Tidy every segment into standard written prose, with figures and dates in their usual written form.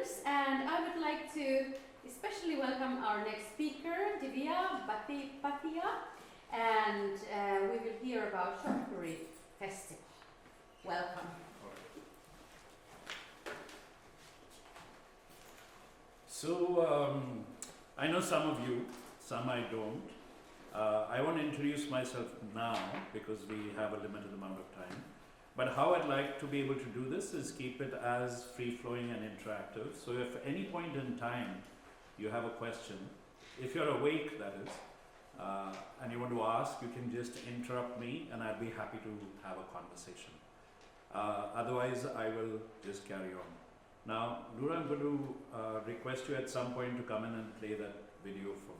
students, and I would like to especially welcome our next speaker, Divya Bathia, and we will hear about Jodhpur RIFF Festival. Welcome. So, I know some of you, some I don't. I want to introduce myself now because we have a limited amount of time. But how I'd like to be able to do this is keep it as free-flowing and interactive. So if at any point in time you have a question, if you're awake that is, and you want to ask, you can just interrupt me and I'd be happy to have a conversation. Otherwise, I will just carry on. Now, Noora, I'm going to request you at some point to come in and play that video for me.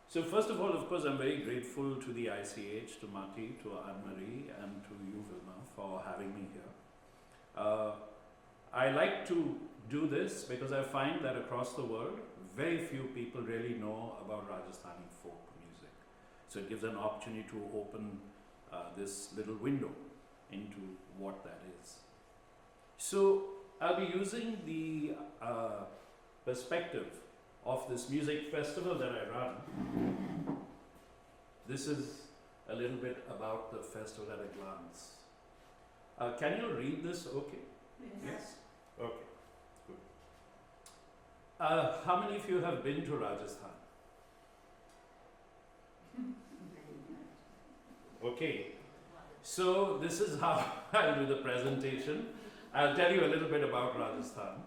So first of all, of course, I'm very grateful to the ICH, to Mati, to Anne-Marie, and to you, Vilma, for having me here. I like to do this because I find that across the world, very few people really know about Rajasthani folk music. So it gives an opportunity to open this little window into what that is. So I'll be using the perspective of this music festival that I run. This is a little bit about the festival at a glance. Can you read this okay? Yes? Okay, good. How many of you have been to Rajasthan? Okay, so this is how I'll do the presentation. I'll tell you a little bit about Rajasthan,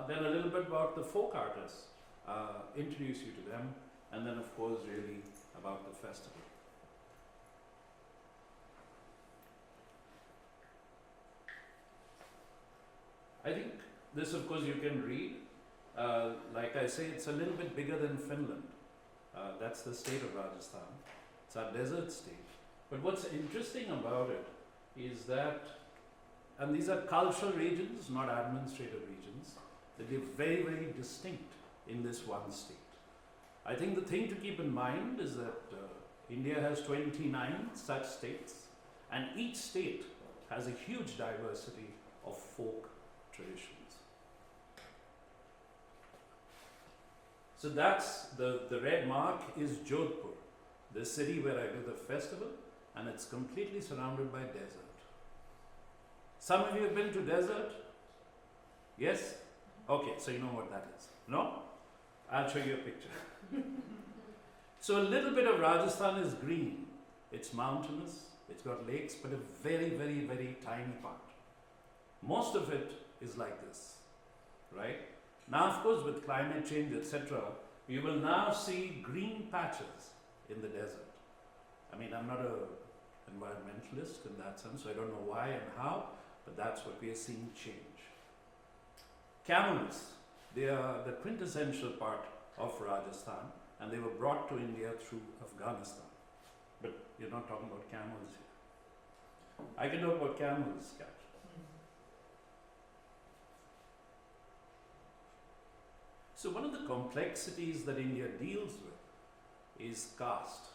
then a little bit about the folk artists, introduce you to them, and then of course really about the festival. I think this of course you can read. Like I say, it's a little bit bigger than Finland. That's the state of Rajasthan. It's our desert state. But what's interesting about it is that, and these are cultural regions, not administrative regions, that they're very, very distinct in this one state. I think the thing to keep in mind is that India has 29 such states, and each state has a huge diversity of folk traditions. So that's the red mark is Jodhpur, the city where I do the festival, and it's completely surrounded by desert. Some of you have been to desert? Yes? Okay, so you know what that is. No? I'll show you a picture. So a little bit of Rajasthan is green. It's mountainous, it's got lakes, but a very, very, very tiny part. Most of it is like this, right? Now, of course, with climate change, etc., you will now see green patches in the desert. I mean, I'm not an environmentalist in that sense, so I don't know why and how, but that's what we are seeing change. Camels, they are the quintessential part of Rajasthan, and they were brought to India through Afghanistan. But you're not talking about camels here. I can talk about camels, Kat. So one of the complexities that India deals with is caste.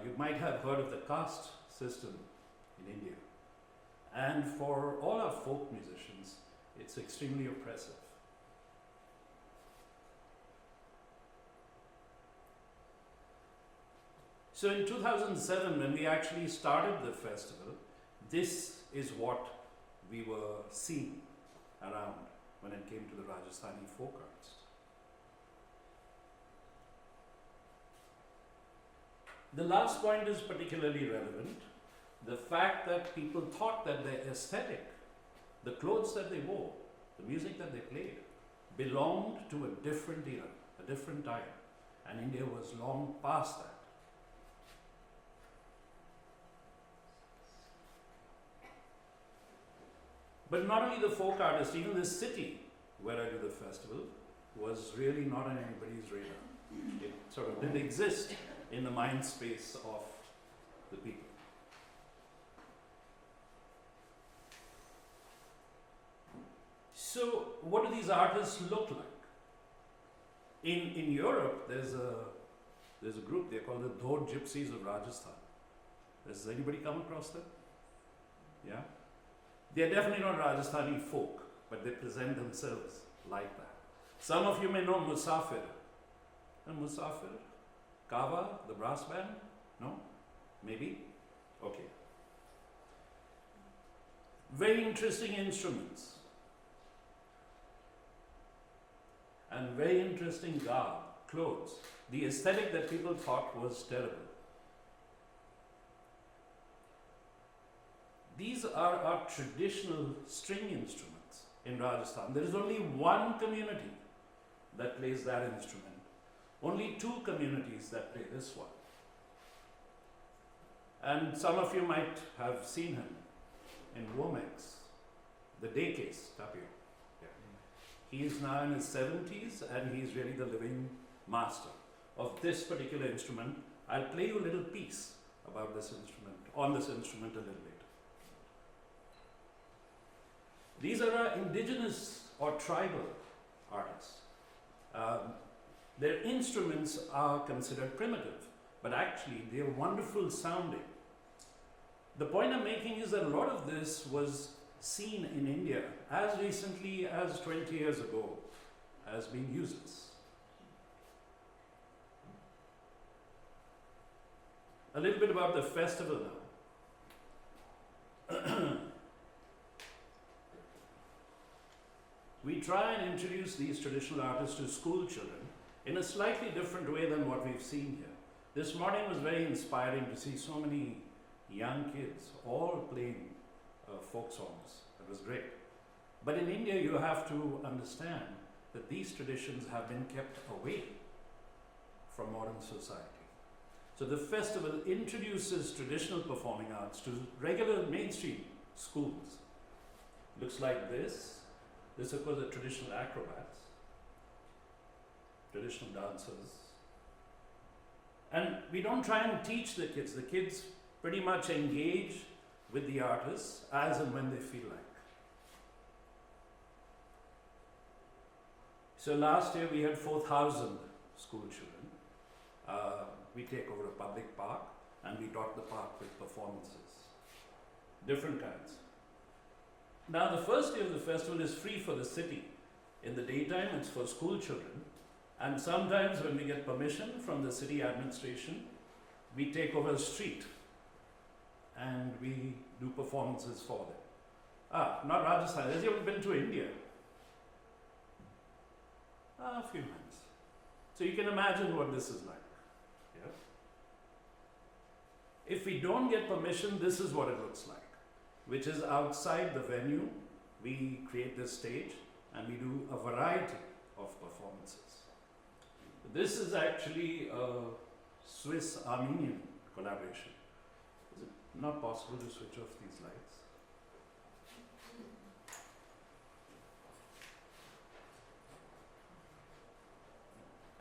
You might have heard of the caste system in India. And for all our folk musicians, it's extremely oppressive. So in 2007, when we actually started the festival, this is what we were seeing around when it came to the Rajasthani folk arts. The last point is particularly relevant. The fact that people thought that their aesthetic, the clothes that they wore, the music that they played, belonged to a different era, a different time, and India was long past that. But not only the folk artists, even this city where I do the festival was really not on anybody's radar. It sort of didn't exist in the mind space of the people. So what do these artists look like? In Europe, there's a group, they're called the Dhod Gypsies of Rajasthan. Has anybody come across them? Yeah? They're definitely not Rajasthani folk, but they present themselves like that. Some of you may know Musafir. And Musafir? Kawa, the brass band? No? Maybe? Okay. Very interesting instruments. And very interesting garb, clothes. The aesthetic that people thought was terrible. These are our traditional string instruments in Rajasthan. There is only one community that plays that instrument. Only two communities that play this one. And some of you might have seen him in Womex, the day case, Tapio. Yeah. He is now in his 70s and he is really the living master of this particular instrument. I'll play you a little piece about this instrument, on this instrument a little later. These are our indigenous or tribal artists. Their instruments are considered primitive, but actually they are wonderful sounding. The point I'm making is that a lot of this was seen in India as recently as 20 years ago as being useless. A little bit about the festival now. We try and introduce these traditional artists to school children in a slightly different way than what we've seen here. This morning was very inspiring to see so many young kids all playing folk songs. It was great. But in India, you have to understand that these traditions have been kept away from modern society. So the festival introduces traditional performing arts to regular mainstream schools. Looks like this. This, of course, are traditional acrobats, traditional dancers. And we don't try and teach the kids. The kids pretty much engage with the artists as and when they feel like. So last year we had 4,000 school children. We take over a public park and we dot the park with performances, different kinds. Now the first day of the festival is free for the city. In the daytime it's for school children, and sometimes when we get permission from the city administration, we take over a street and we do performances for them. Not Rajasthan. Has anyone been to India? A few months. So you can imagine what this is like. Yeah? If we don't get permission, this is what it looks like, which is outside the venue. We create this stage and we do a variety of performances. This is actually a Swiss-Armenian collaboration. Is it not possible to switch off these lights?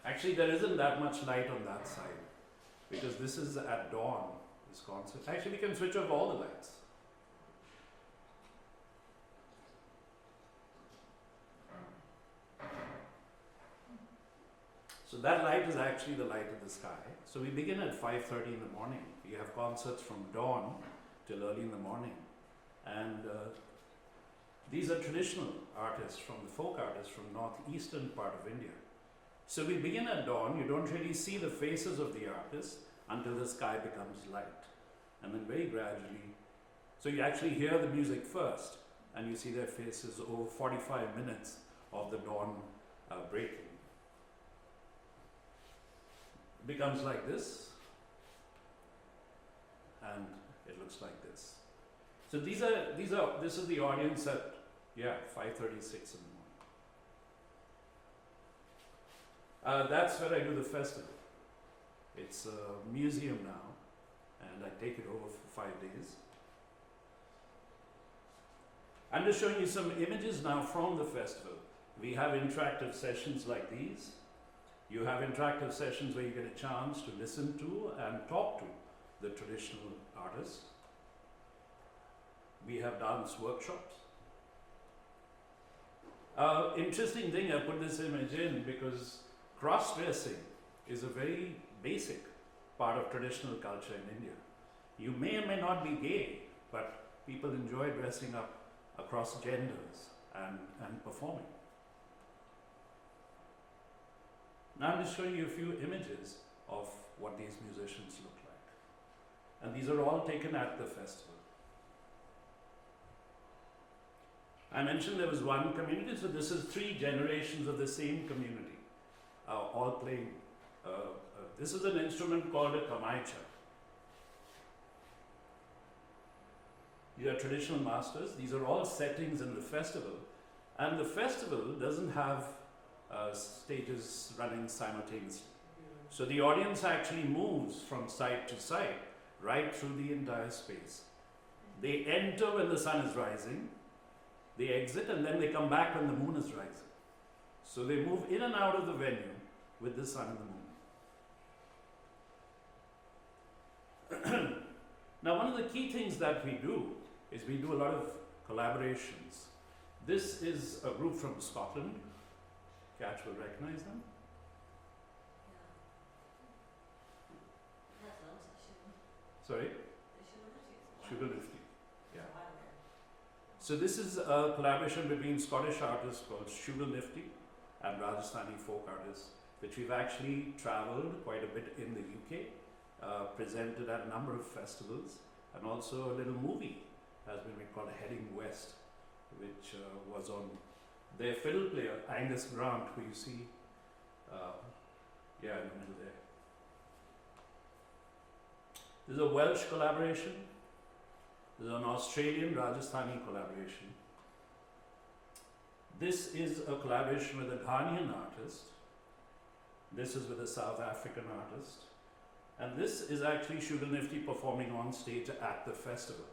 Actually, there isn't that much light on that side because this is at dawn, this concert. Actually, we can switch off all the lights. So that light is actually the light of the sky. So we begin at 5:30 in the morning. We have concerts from dawn till early in the morning. And these are traditional artists, from the folk artists from northeastern part of India. So we begin at dawn. You don't really see the faces of the artists until the sky becomes light. And then very gradually, so you actually hear the music first and you see their faces over 45 minutes of the dawn breaking. Becomes like this, and it looks like this. So this is the audience at 5:36 in the morning. That's where I do the festival. It's a museum now, and I take it over for 5 days. I'm just showing you some images now from the festival. We have interactive sessions like these. You have interactive sessions where you get a chance to listen to and talk to the traditional artists. We have dance workshops. Interesting thing, I put this image in because cross-dressing is a very basic part of traditional culture in India. You may or may not be gay, but people enjoy dressing up across genders and performing. Now I'm just showing you a few images of what these musicians look like. And these are all taken at the festival. I mentioned there was one community, so this is 3 generations of the same community, all playing. This is an instrument called a Hakamäki. These are traditional masters. These are all settings in the festival. And the festival doesn't have stages running simultaneously. So the audience actually moves from side to side, right through the entire space. They enter when the sun is rising, they exit, and then they come back when the moon is rising. So they move in and out of the venue with the sun and the moon. Now, one of the key things that we do is we do a lot of collaborations. This is a group from Scotland. Catch will recognize them. Sorry? Sugar Lifty. Yeah. So this is a collaboration between Scottish artists called Sugar Lifty and Rajasthani folk artists, which we've actually travelled quite a bit in the UK, presented at a number of festivals, and also a little movie has been made called Heading West, which was on their fiddle player, Angus Grant, who you see in the middle there. There's a Welsh collaboration. There's an Australian Rajasthani collaboration. This is a collaboration with a Ghanaian artist. This is with a South African artist. And this is actually Sugar Nifty performing on stage at the festival.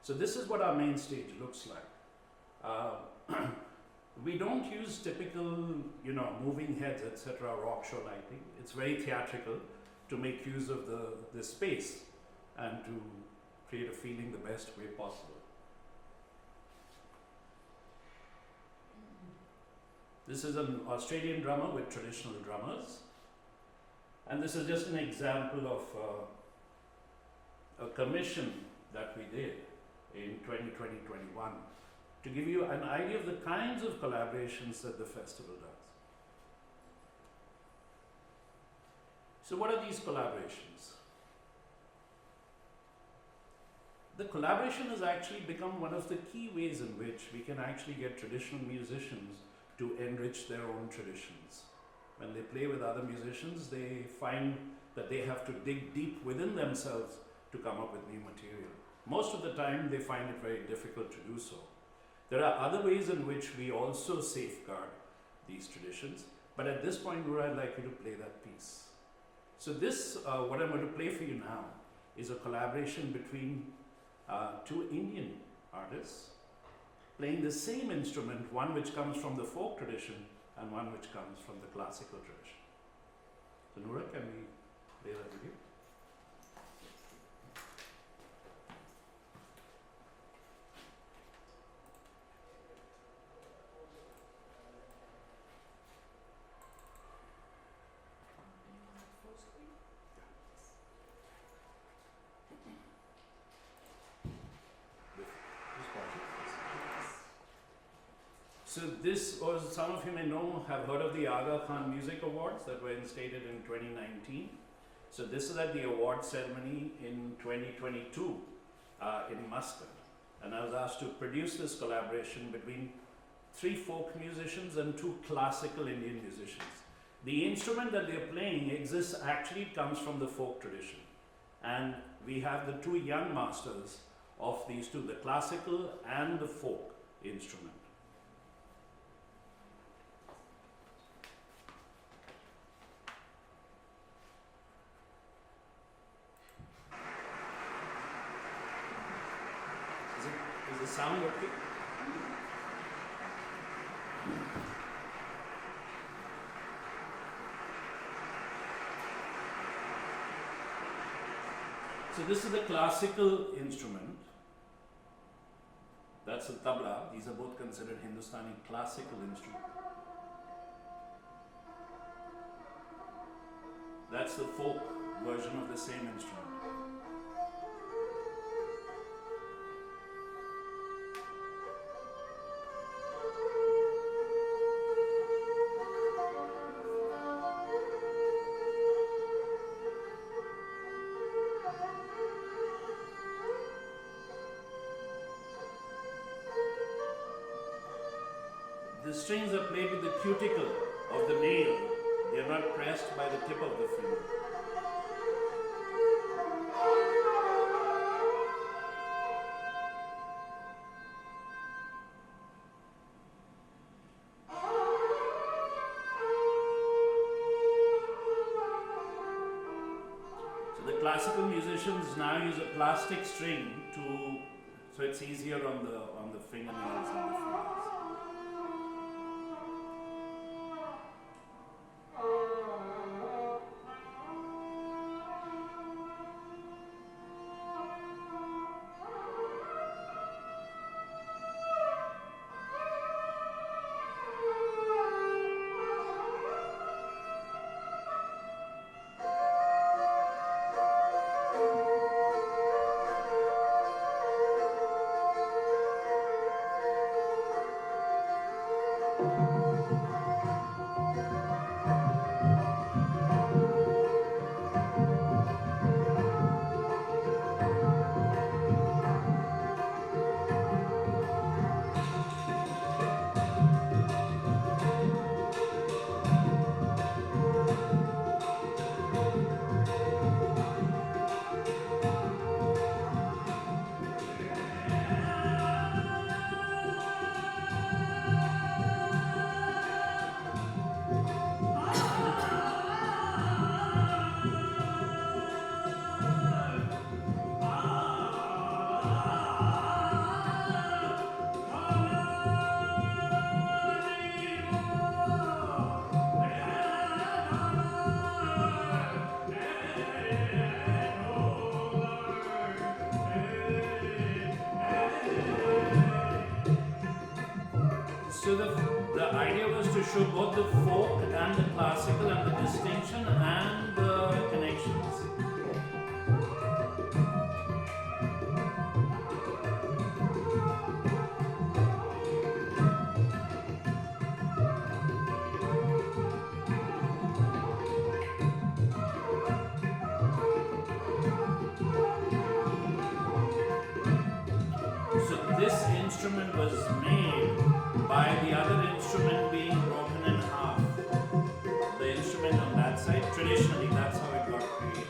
So this is what our main stage looks like. We don't use typical, moving heads, etc., rock show lighting. It's very theatrical to make use of the space and to create a feeling the best way possible. This is an Australian drummer with traditional drummers. And this is just an example of a commission that we did in 2020-21 to give you an idea of the kinds of collaborations that the festival does. So what are these collaborations? The collaboration has actually become one of the key ways in which we can actually get traditional musicians to enrich their own traditions. When they play with other musicians, they find that they have to dig deep within themselves to come up with new material. Most of the time, they find it very difficult to do so. There are other ways in which we also safeguard these traditions, but at this point, Noor, I'd like you to play that piece. So this, what I'm going to play for you now, is a collaboration between 2 Indian artists playing the same instrument, one which comes from the folk tradition and one which comes from the classical tradition. So Noor, can we play that with you? So this was, some of you may know, have heard of the Aga Khan Music Awards that were instated in 2019. So this is at the award ceremony in 2022 in Muscat. And I was asked to produce this collaboration between 3 folk musicians and 2 classical Indian musicians. The instrument that they're playing actually comes from the folk tradition. And we have the 2 young masters of these 2, the classical and the folk instrument. Is the sound working? So this is the classical instrument. That's a tabla. These are both considered Hindustani classical instruments. That's the folk version of the same instrument. The strings are played with the cuticle of the nail. They are not pressed by the tip of the finger. So the classical musicians now use a plastic string so it's easier on the fingernails and the fingers. So the idea was to show both the folk and the classical and the distinction and the connections. So this instrument was made by the other instrument being broken in half. The instrument on that side, traditionally that's how it got created.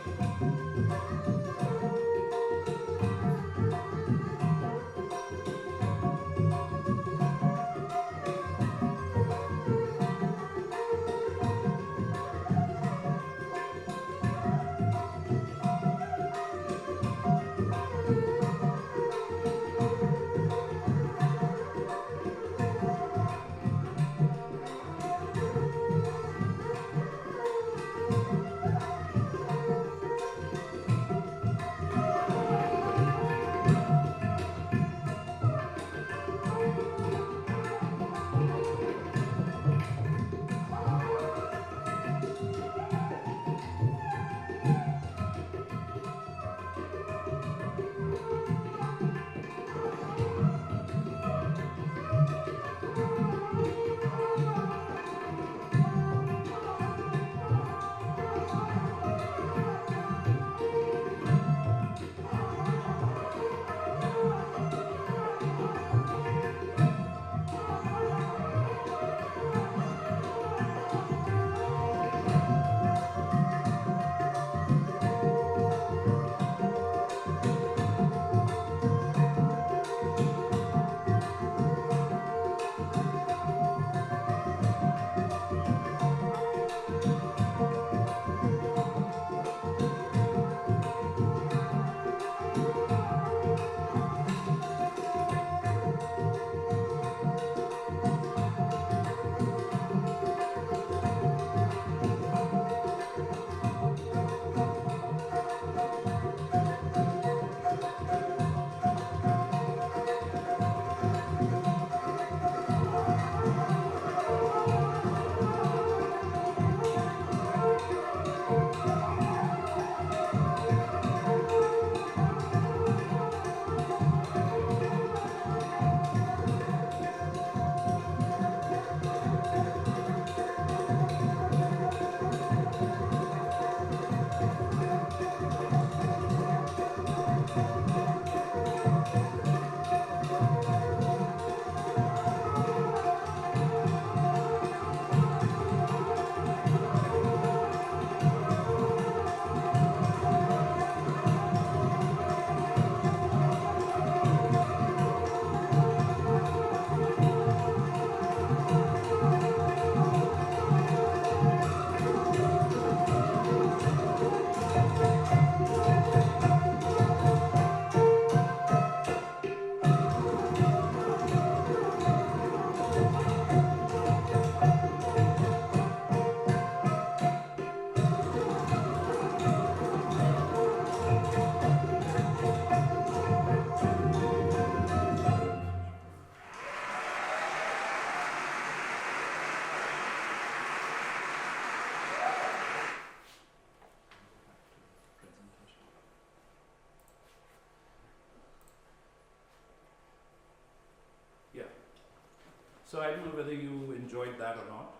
So I don't know whether you enjoyed that or not.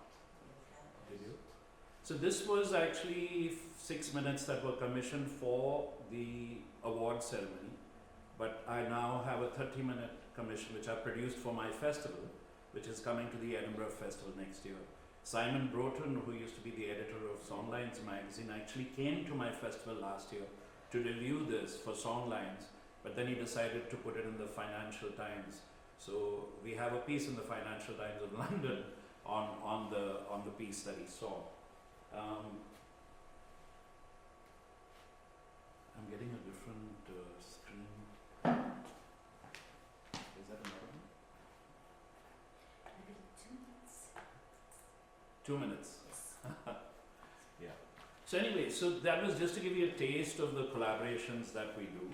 Did you? So this was actually 6 minutes that were commissioned for the award ceremony, but I now have a 30-minute commission which I produced for my festival, which is coming to the Edinburgh Festival next year. Simon Broughton, who used to be the editor of Songlines magazine, actually came to my festival last year to review this for Songlines, but then he decided to put it in the Financial Times. So we have a piece in the Financial Times of London on the piece that he saw. I'm getting a different screen. Is that another one? Maybe 2 minutes. 2 minutes. Yes. Yeah. So anyway, so that was just to give you a taste of the collaborations that we do.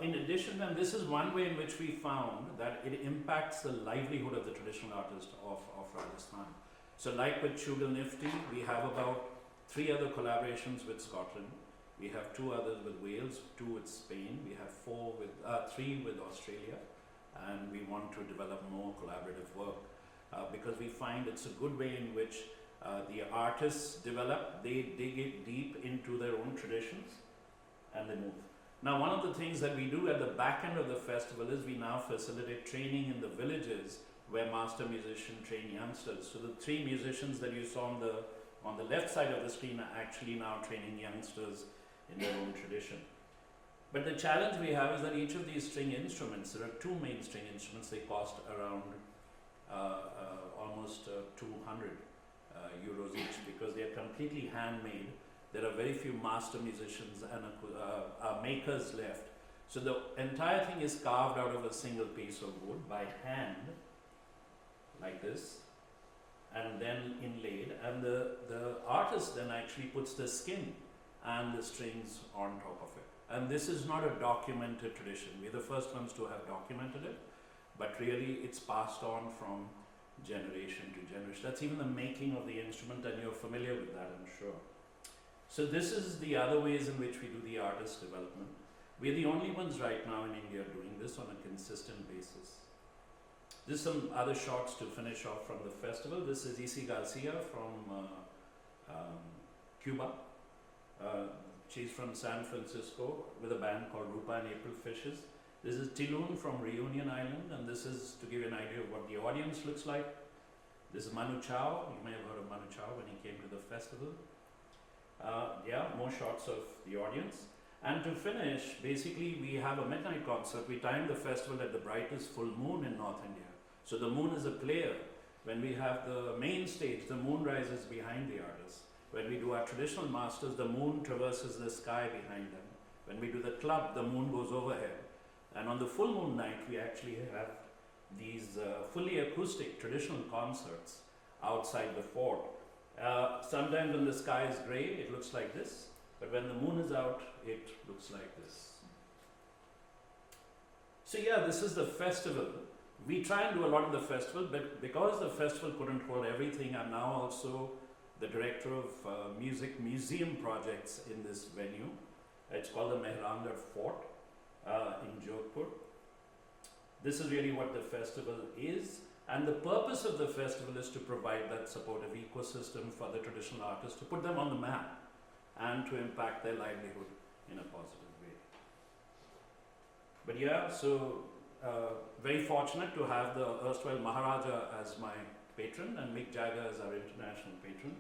In addition, and this is one way in which we found that it impacts the livelihood of the traditional artist of Rajasthan. So like with Chugal Nifty, we have about 3 other collaborations with Scotland. We have 2 others with Wales, 2 with Spain. We have 3 with Australia, and we want to develop more collaborative work because we find it's a good way in which the artists develop, they dig it deep into their own traditions, and they move. Now, one of the things that we do at the back end of the festival is we now facilitate training in the villages where master musicians train youngsters. So the 3 musicians that you saw on the left side of the screen are actually now training youngsters in their own tradition. But the challenge we have is that each of these string instruments, there are 2 main string instruments, they cost around almost 200 euros each because they are completely handmade. There are very few master musicians and makers left. So the entire thing is carved out of a single piece of wood by hand, like this, and then inlaid. And the artist then actually puts the skin and the strings on top of it. And this is not a documented tradition. We're the first ones to have documented it, but really it's passed on from generation to generation. That's even the making of the instrument, and you're familiar with that, I'm sure. So this is the other ways in which we do the artist development. We're the only ones right now in India doing this on a consistent basis. This is some other shots to finish off from the festival. This is Isi Garcia from Cuba. She's from San Francisco with a band called Rupa and April Fishes. This is Tiloon from Reunion Island, and this is to give you an idea of what the audience looks like. This is Manu Chao. You may have heard of Manu Chao when he came to the festival. More shots of the audience. And to finish, basically we have a midnight concert. We time the festival at the brightest full moon in North India. So the moon is a player. When we have the main stage, the moon rises behind the artists. When we do our traditional masters, the moon traverses the sky behind them. When we do the club, the moon goes overhead. And on the full moon night, we actually have these fully acoustic traditional concerts outside the fort. Sometimes when the sky is grey, it looks like this. But when the moon is out, it looks like this. So yeah, this is the festival. We try and do a lot of the festival, but because the festival couldn't hold everything, I'm now also the director of music museum projects in this venue. It's called the Mehrangarh Fort in Jodhpur. This is really what the festival is, and the purpose of the festival is to provide that supportive ecosystem for the traditional artists, to put them on the map and to impact their livelihood in a positive way. But yeah, so very fortunate to have the erstwhile Maharaja as my patron and Mick Jagger as our international patron.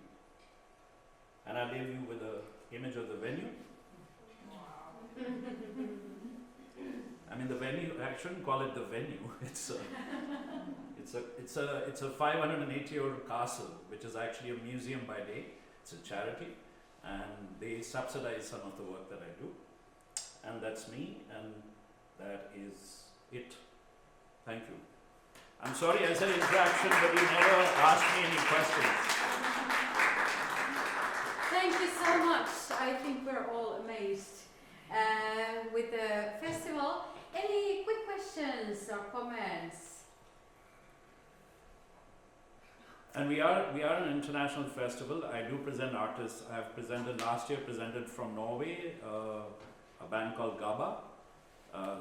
And I'll leave you with an image of the venue. I mean, the venue, I shouldn't call it the venue. It's a 580-year-old castle, which is actually a museum by day. It's a charity, and they subsidize some of the work that I do. And that's me, and that is it. Thank you. I'm sorry I said interaction, but you never asked me any questions. Thank you so much. I think we're all amazed with the festival. Any quick questions or comments? And we are an international festival. I do present artists. I have presented last year, presented Norway, a band called Gabba,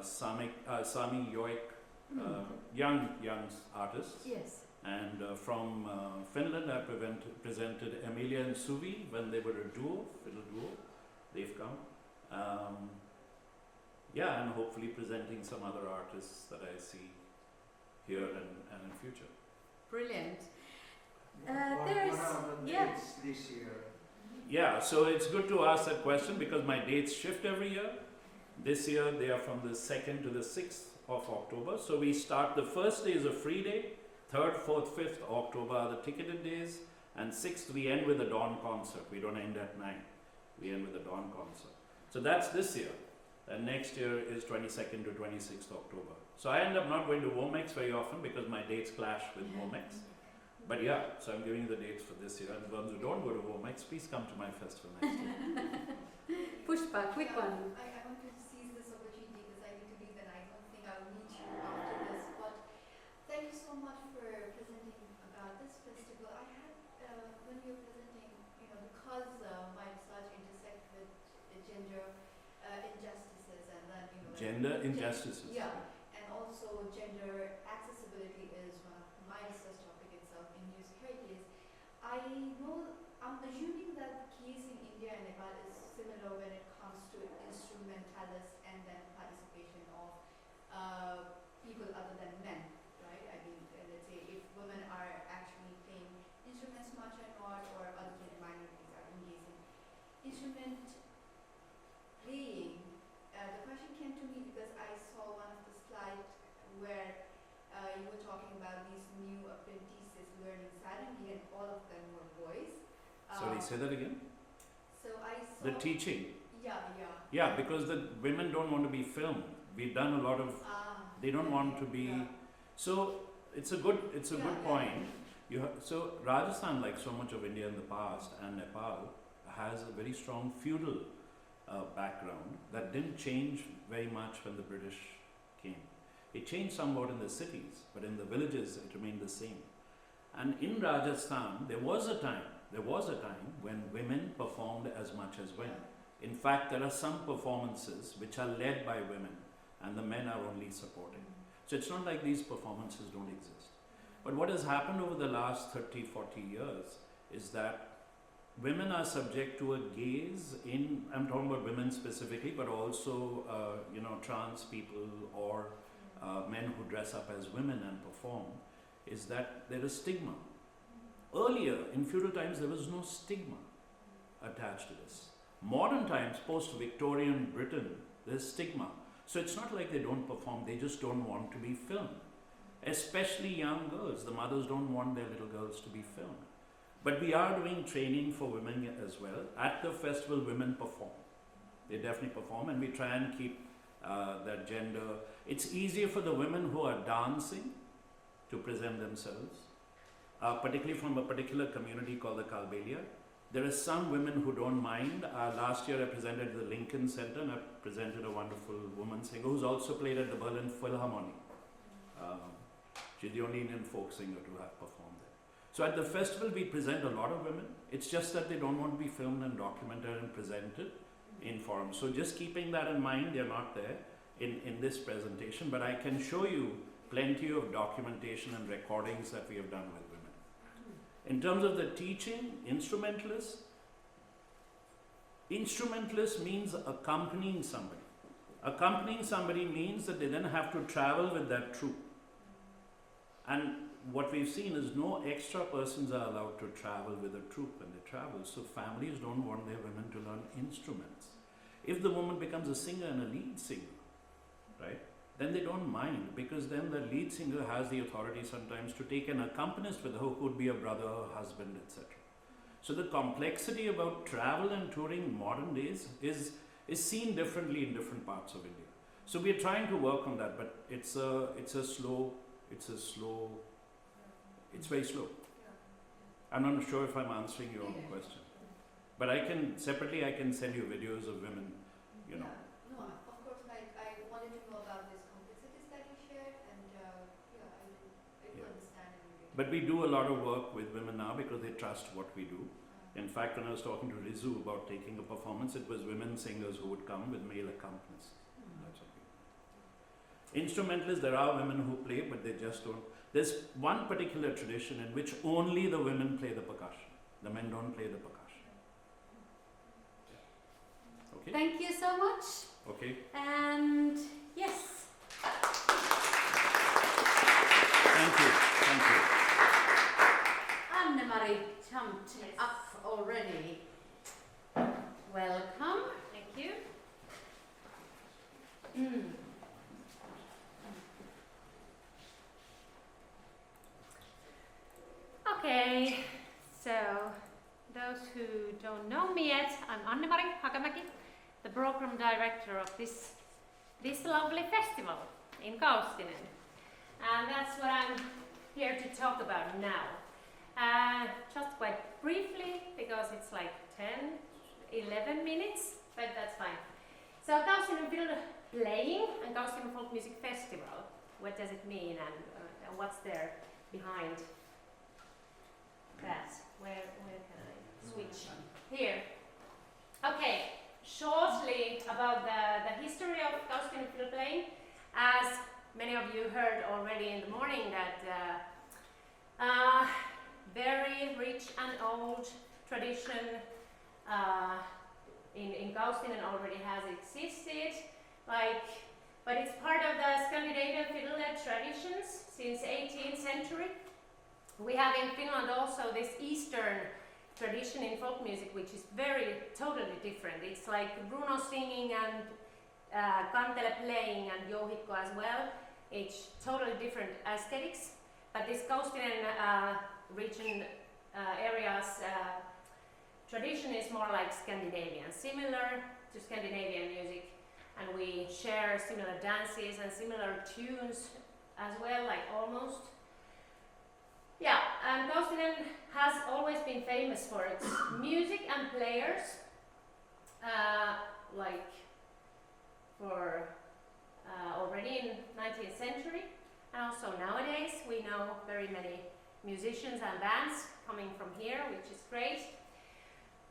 Sami Joik, young artists. Yes. And from Finland, I presented Emilia and Suvi when they were a duo, fiddle duo. They've come. Yeah, and hopefully presenting some other artists that I see here and in future. Brilliant. What are the dates this year? Yeah, so it's good to ask that question because my dates shift every year. This year they are from the 2nd to the 6th of October. So we start, the first day is a free day, 3rd, 4th, 5th October are the ticketed days, and 6th we end with a dawn concert. We don't end at 9, we end with a dawn concert. So that's this year. And next year is 22nd to 26th October. So I end up not going to Womex very often because my dates clash with Womex. But yeah, so I'm giving you the dates for this year. And the ones who don't go to Womex, please come to my festival next year. Pushpa, quick one. I want to seize this opportunity because I need to leave and I don't think I'll meet you after this. But thank you so much for presenting about this festival. I had, when you were presenting, because my research intersect with gender injustices and then, Gender injustices. Yeah, and also gender accessibility is one of my research topic itself in music heritage. I know, I'm assuming that the case in India and Nepal is similar when it comes to instrumentalists and then participation of people other than men, right? I mean, let's say if women are actually playing instruments much or not, or other gender minorities are engaging instrument playing. The question came to me because I saw one of the slides where you were talking about these new apprentices learning silently, and all of them were boys. Sorry, say that again? So I saw The teaching. Yeah. Yeah, because the women don't want to be filmed. We've done a lot of, they don't want to be, so it's a good point. So Rajasthan, like so much of India in the past, and Nepal, has a very strong feudal background that didn't change very much when the British came. It changed somewhat in the cities, but in the villages it remained the same. And in Rajasthan, there was a time when women performed as much as men. In fact, there are some performances which are led by women and the men are only supporting. So it's not like these performances don't exist. But what has happened over the last 30, 40 years is that women are subject to a gaze in, I'm talking about women specifically, but also trans people or men who dress up as women and perform, is that there is stigma. Earlier, in feudal times, there was no stigma attached to this. Modern times, post-Victorian Britain, there's stigma. So it's not like they don't perform, they just don't want to be filmed. Especially young girls, the mothers don't want their little girls to be filmed. But we are doing training for women as well. At the festival, women perform. They definitely perform, and we try and keep that gender. It's easier for the women who are dancing to present themselves, particularly from a particular community called the Kalbelia. There are some women who don't mind. Last year I presented at the Lincoln Center, and I presented a wonderful woman singer who's also played at the Berlin Philharmonic. She's the only Indian folk singer to have performed there. So at the festival we present a lot of women. It's just that they don't want to be filmed and documented and presented in forums. So just keeping that in mind, they're not there in this presentation, but I can show you plenty of documentation and recordings that we have done with women. In terms of the teaching, instrumentalists means accompanying somebody. Accompanying somebody means that they then have to travel with that troupe. And what we've seen is no extra persons are allowed to travel with a troupe when they travel. So families don't want their women to learn instruments. If the woman becomes a singer and a lead singer, right, then they don't mind, because then the lead singer has the authority sometimes to take an accompanist with her, who could be a brother, husband, etc. So the complexity about travel and touring in modern days is seen differently in different parts of India. So we are trying to work on that, but it's very slow. I'm not sure if I'm answering your question, but I can send you videos of women, Yeah, no, of course, I wanted to know about these complexities that you shared, and I do understand and relate. But we do a lot of work with women now because they trust what we do. In fact, when I was talking to Rizu about taking a performance, it was women singers who would come with male accompanists. That's what we do. Instrumentalists, there are women who play, but they just don't. There's one particular tradition in which only the women play the percussion. The men don't play the percussion. Okay? Thank you so much. Okay. And yes. Thank you. Thank you. Anne-Mari jumped up already. Welcome. Thank you. Okay, so those who don't know me yet, I'm Anne-Mari Hakamäki, the program director of this lovely festival in Kaustinen. And that's what I'm here to talk about now. Just quite briefly, because it's like 10, 11 minutes, but that's fine. So Kaustinen Fiddle playing and Kaustinen Folk Music Festival, what does it mean and what's there behind that? Where can I switch? Here. Okay, shortly about the history of Kaustinen Fiddle playing. As many of you heard already in the morning that very rich and old tradition in Kaustinen already has existed, but it's part of the Scandinavian fiddle traditions since 18th century. We have in Finland also this Eastern tradition in folk music, which is totally different. It's like runo singing and kantele playing and jouhikko as well. It's totally different aesthetics. But this Kaustinen region area's tradition is more like Scandinavian, similar to Scandinavian music, and we share similar dances and similar tunes as well, like almost. Yeah, and Kaustinen has always been famous for its music and players, like for already in 19th century, and also nowadays we know very many musicians and bands coming from here, which is great.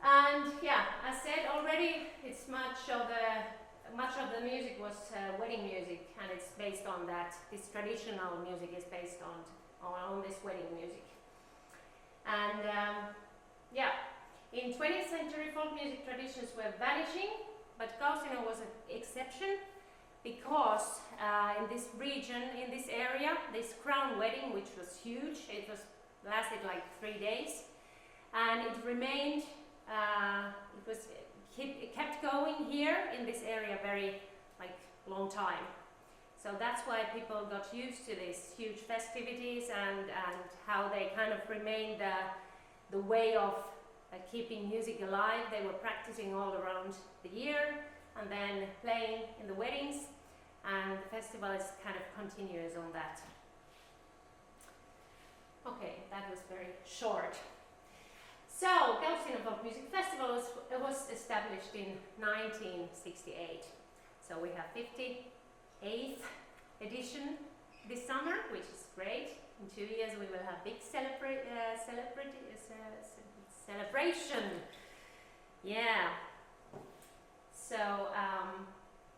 And yeah, as said already, it's much of the music was wedding music, and it's based on that. This traditional music is based on this wedding music. And yeah, in 20th century folk music traditions were vanishing, but Kaustinen was an exception because in this region, in this area, this crown wedding, which was huge, it lasted like 3 days, and it remained, it kept going here in this area very long time. So that's why people got used to these huge festivities and how they kind of remained the way of keeping music alive. They were practicing all around the year and then playing in the weddings, and the festival is kind of continuous on that. Okay, that was very short. So, Kaustinen Folk Music Festival was established in 1968. So we have 58th edition this summer, which is great. In 2 years we will have big celebration. Yeah. So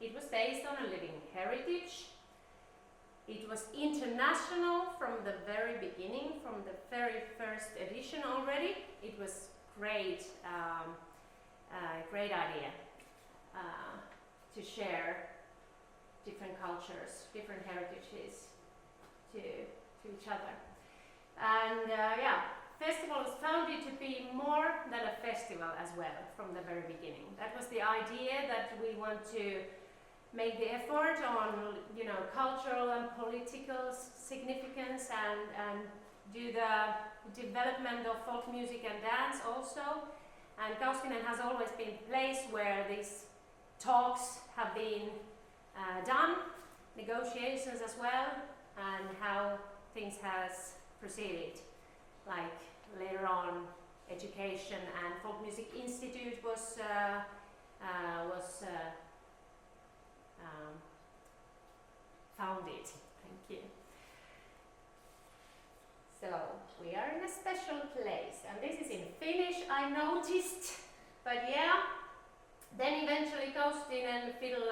it was based on a living heritage. It was international from the very beginning, from the very first edition already. It was great, great idea to share different cultures, different heritages to each other. And yeah, festival was founded to be more than a festival as well from the very beginning. That was the idea, that we want to make the effort on, cultural and political significance and do the development of folk music and dance also. And Kaustinen has always been a place where these talks have been done, negotiations as well, and how things has proceeded. Like later on, education and Folk Music-instituutti was founded. Thank you. So we are in a special place, and this is in Finnish, I noticed. But yeah, then eventually Kaustinen Fiddle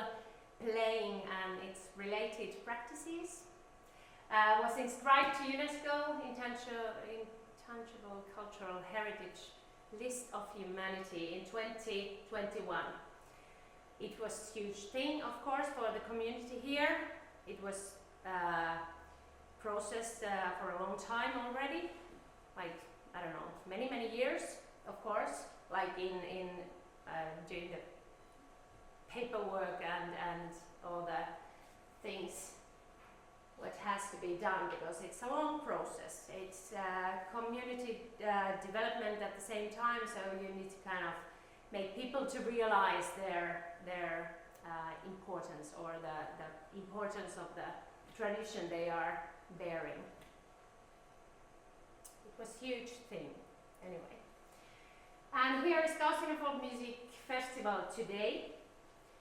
playing and its related practices. Was inscribed to UNESCO Intangible Cultural Heritage List of Humanity in 2021. It was a huge thing, of course, for the community here. It was processed for a long time already, like, I don't know, many years, of course, like in doing the paperwork and all the things what has to be done, because it's a long process. It's community development at the same time, so you need to kind of make people to realize their importance, or the importance of the tradition they are bearing. It was a huge thing, anyway. And here is Kaustinen Folk Music Festival today.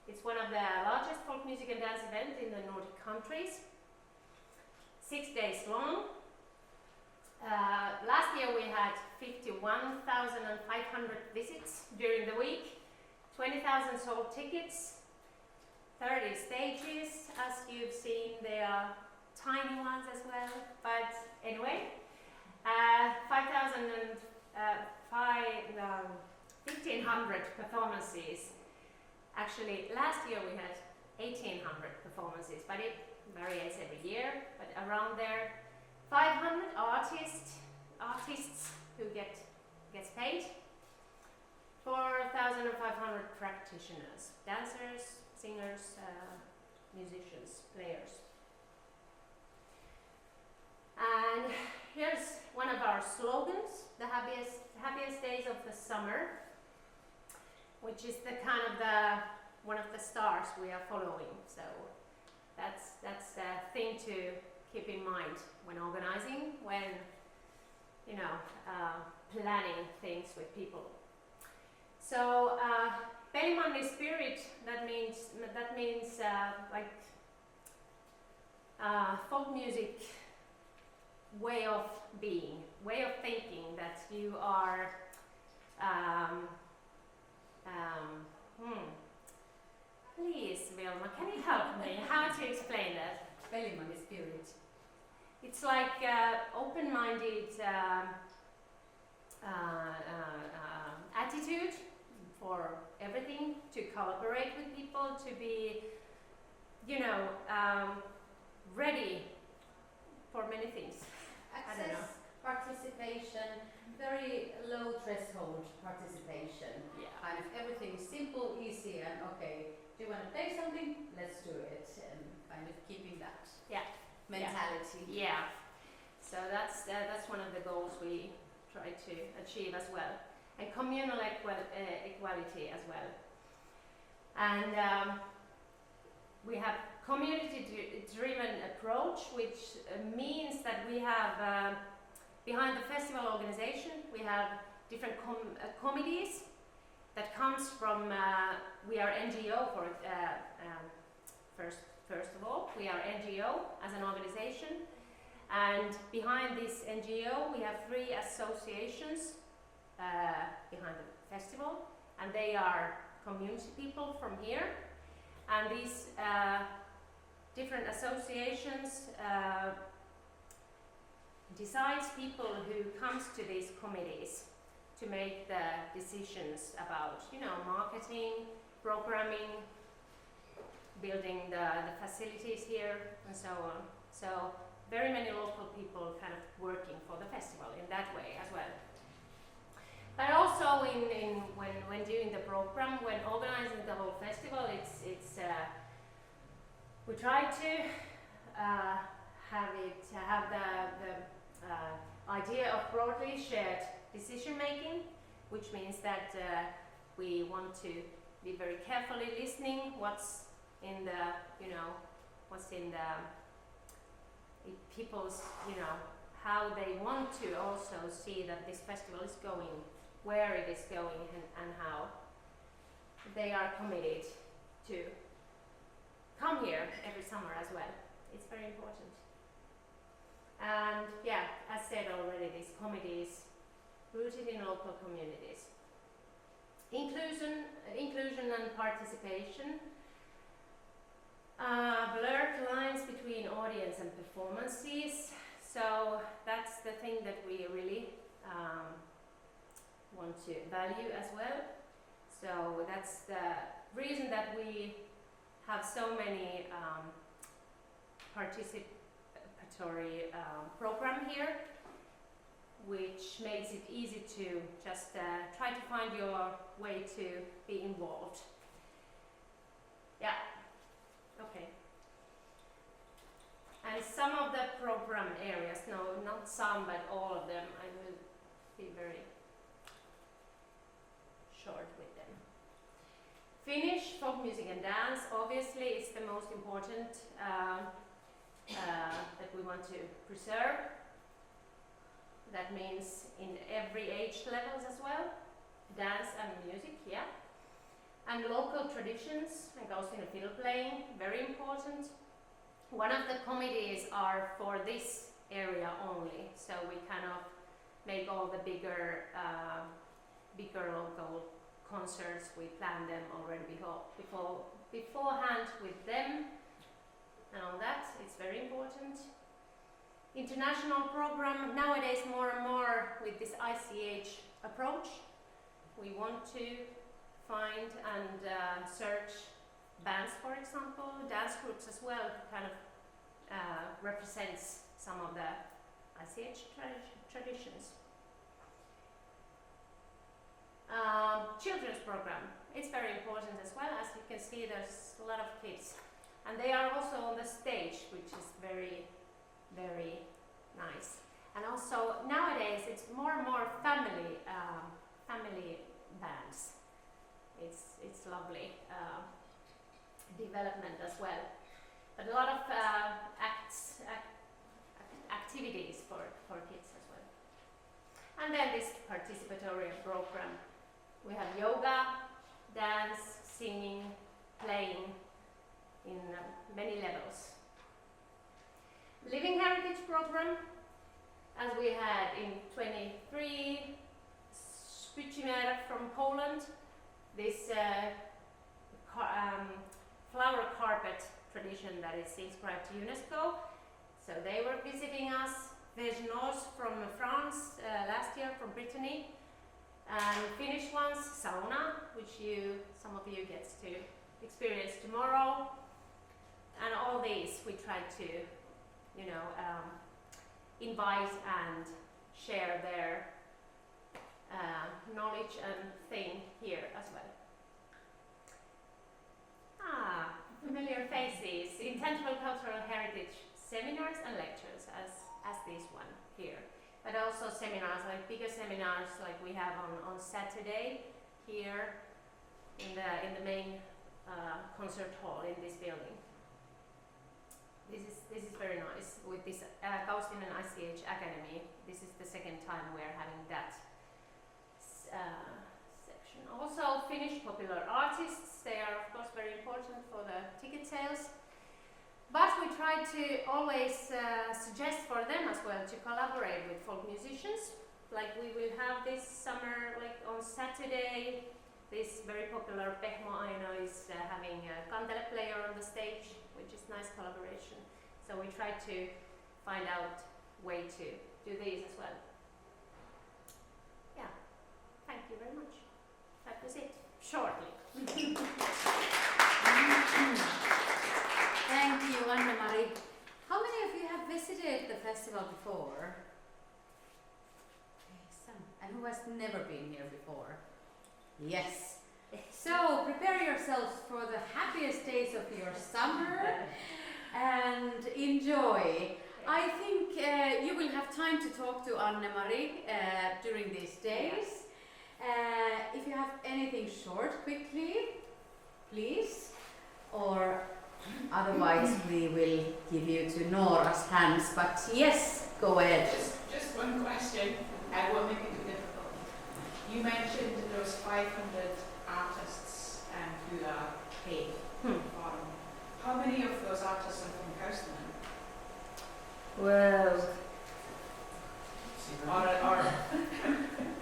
It's one of the largest folk music and dance events in the Nordic countries. 6 days long. Last year we had 51,500 visits during the week, 20,000 sold tickets, 30 stages. As you've seen, they are tiny ones as well, but anyway, 1,500 performances. Actually, last year we had 1,800 performances, but it varies every year, but around there. 500 artists who gets paid. 4,500 practitioners, dancers, singers, musicians, players. And here's one of our slogans: the happiest days of the summer, which is the kind of one of the stars we are following. So that's a thing to keep in mind when organizing, when planning things with people. So Pelimanni spirit, that means like folk music way of being, way of thinking, that you are please, Vilma, can you help me? How to explain that? Pelimanni spirit. It's like open-minded attitude for everything, to collaborate with people, to be, ready for many things. Access, participation, very low threshold participation. Yeah. Kind of everything simple, easy, and okay, do you want to play something? Let's do it. And kind of keeping that mentality. Yeah. So that's one of the goals we try to achieve as well, and communal equality as well. And we have community-driven approach, which means that we have behind the festival organization we have different committees that comes from. We are NGO for first of all, we are NGO as an organization, and behind this NGO we have 3 associations behind the festival, and they are community people from here, and these different associations decides people who comes to these committees to make the decisions about marketing, programming, building the facilities here, and so on. So very many local people kind of working for the festival in that way as well. But also when doing the program, when organizing the whole festival, it's we try to have the idea of broadly shared decision making, which means that we want to be very carefully listening what's in the people's how they want to also see that this festival is going, where it is going, and how they are committed to come here every summer as well. It's very important. And as said already, these committees rooted in local communities. Inclusion and participation. blurred lines between audience and performances. So that's the thing that we really want to value as well. So that's the reason that we have so many participatory program here, which makes it easy to just try to find your way to be involved. Yeah, okay. And some of the program areas, no, not some, but all of them, I will be very short with them. Finnish, folk music and dance, obviously it's the most important that we want to preserve. That means in every age levels as well, dance and music, yeah. And local traditions, like Kaustinen fiddle playing, very important. One of the committees are for this area only, so we kind of make all the bigger local concerts. We plan them already beforehand with them and all that. It's very important. International program, nowadays more and more with this ICH approach. We want to find and search bands, for example, dance groups as well, kind of represents some of the ICH traditions. Children's program, it's very important as well. As you can see, there's a lot of kids, and they are also on the stage, which is very, very nice. And also nowadays it's more and more family bands. It's lovely development as well, but a lot of activities for kids as well. And then this participatory program, we have yoga, dance, singing, playing in many levels. Living Heritage program, as we had in 23, Spycimer from Poland, this flower carpet tradition that is inscribed to UNESCO. So they were visiting us. Vejnos from France, last year from Brittany. And Finnish ones, sauna, which some of you get to experience tomorrow. And all these we try to, invite and share their knowledge and thing here as well. Familiar faces, intangible cultural heritage seminars and lectures as this one here. But also seminars, like bigger seminars like we have on Saturday here in the main concert hall in this building. This is very nice with this Kaustinen ICH Academy. This is the second time we are having that section. Also Finnish popular artists, they are of course very important for the ticket sales. But we try to always suggest for them as well to collaborate with folk musicians. Like we will have this summer, like on Saturday, this very popular Pehmo Aino is having a kantele player on the stage, which is nice collaboration. So we try to find out way to do these as well. Yeah, thank you very much. That was it, shortly. Thank you, Anna-Mari. How many of you have visited the festival before? Okay, some. And who has never been here before? Yes. So prepare yourselves for the happiest days of your summer and enjoy. I think you will have time to talk to Anna-Mari during these days. If you have anything short, quickly, please. Or otherwise we will give you to Nora's hands. But yes, go ahead. Just one question, I will make it too difficult. You mentioned there was 500 artists who are paid for them. How many of those artists are from Kaustinen? Well, Or no,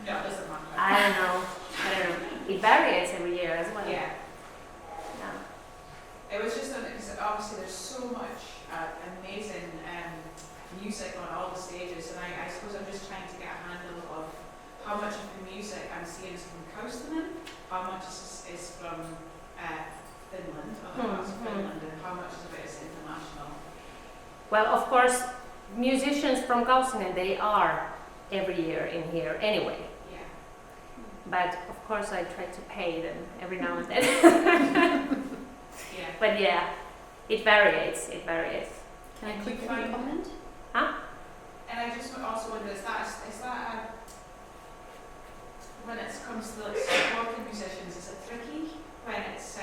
it doesn't matter. I don't know. It varies every year as well. Yeah. It was just because obviously obviously there's so much amazing music on all the stages, and I suppose I'm just trying to get a handle of how much of the music I'm seeing is from Kaustinen, how much is from Finland, other parts of Finland, and how much of it is international. Well, of course, musicians from Kaustinen, they are every year in here anyway. Yeah. But of course I try to pay them every now and then. Yeah. But yeah, it varies, Can I quickly comment? And I just also wonder, is that when it comes to like supporting musicians, is it tricky when it's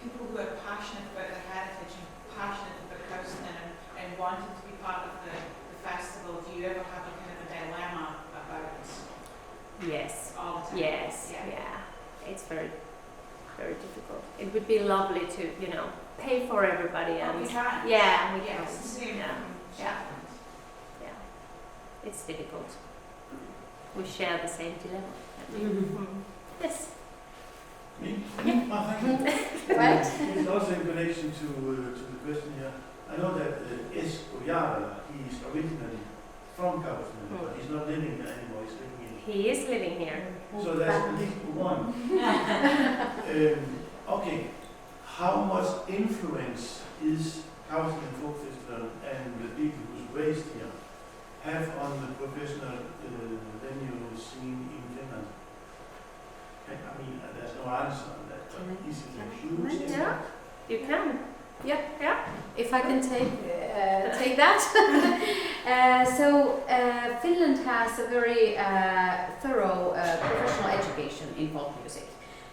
people who are passionate about their heritage and passionate about Kaustinen and wanting to be part of the festival? Do you ever have a kind of a dilemma about Yes, all the time? yes, Yeah. yeah. It's very, very difficult. It would be lovely to, pay for everybody Oh, and we can. yeah, we Yeah, can. it's the same. Yeah. Yeah. It's difficult. We share the same dilemma. Yes. Me? Yeah. Oh, thank you. Right. It's also in connection to the question here. I know that Esko Jarvela, he is originally from Kaustinen, but he's not living here anymore, he's living in. He is living here. So that's at least one. Okay, how much influence is Kaustinen Folk Festival and the people who's raised here have on the professional venue scene in Finland? I mean, there's no answer on that, but is it a huge Yeah. impact? You can. Yeah. Yeah. If I can take that. Finland has a very thorough professional education in folk music.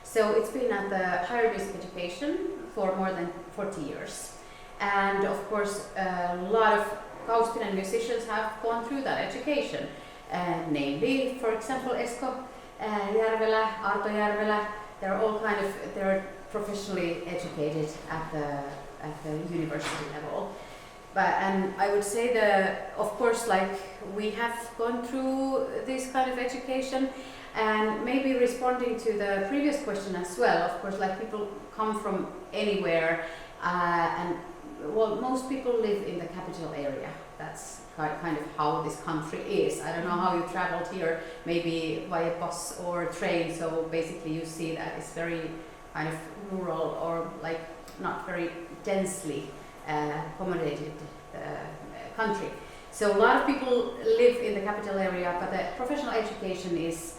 So it's been at the higher music education for more than 40 years. And of course, a lot of Kaustinen musicians have gone through that education. Namely, for example, Esko Järvelä, Arto Järvelä, they're professionally educated at the university level. And I would say of course, like we have gone through this kind of education, and maybe responding to the previous question as well, of course, like people come from anywhere, and well, most people live in the capital area. That's kind of how this country is. I don't know how you traveled here, maybe via bus or train, so basically you see that it's very kind of rural or like not very densely accommodated country. So a lot of people live in the capital area, but the professional education is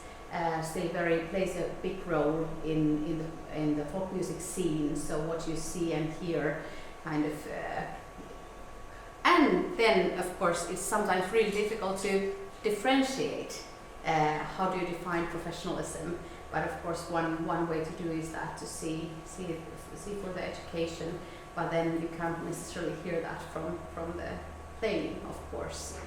still plays a big role in the folk music scene. So what you see and hear kind of and then of course it's sometimes really difficult to differentiate how do you define professionalism, but of course one way to do is that to see for the education, but then you can't necessarily hear that from the playing, of course.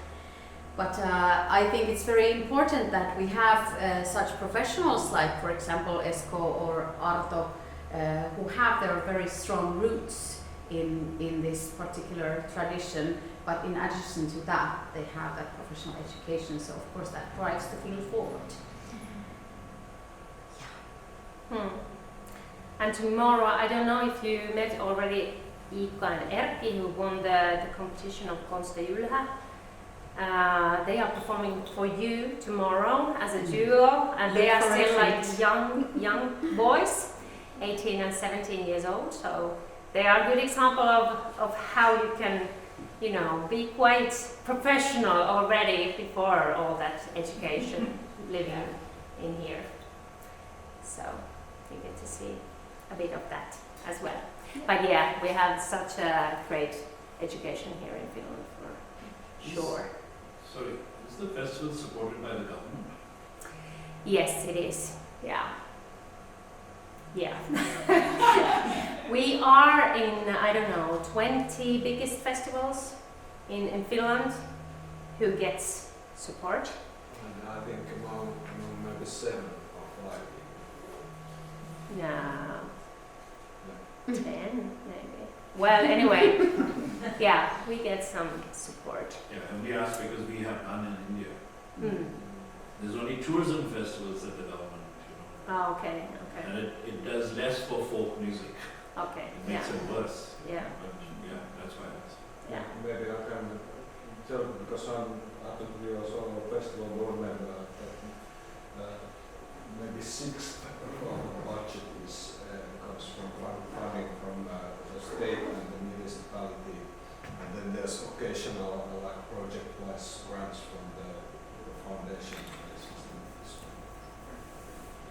But I think it's very important that we have such professionals like, for example, Esko or Arto, who have their very strong roots in this particular tradition, but in addition to that, they have that professional education, so of course that drives the field forward. And tomorrow, I don't know if you met already Iikka and Erkki, who won the competition of Konsta Ylhä. They are performing for you tomorrow as a duo, and they are still like young boys, 18 and 17 years old, so they are a good example of how you can, be quite professional already before all that education living in here. So you get to see a bit of that as well. But yeah, we have such a great education here in Finland for sure. Sorry, is the festival supported by the government? Yes, it is. Yeah. Yeah. We are in, 20 biggest festivals in Finland who gets support. And I think among maybe 7 or 5. No. 10 maybe. Well, anyway, yeah, we get some support. Yeah, and we ask because we have none in India. Mm. There's only tourism festivals at the government, Oh, okay. And it does less for folk music. Okay. It makes it worse. Yeah. But yeah, finance. Yeah. Maybe I can tell, because I'm happen to be also a festival board member, that maybe sixth of the budget is comes from funding from the state and the municipality, and then there's occasional like project-wise grants from the foundation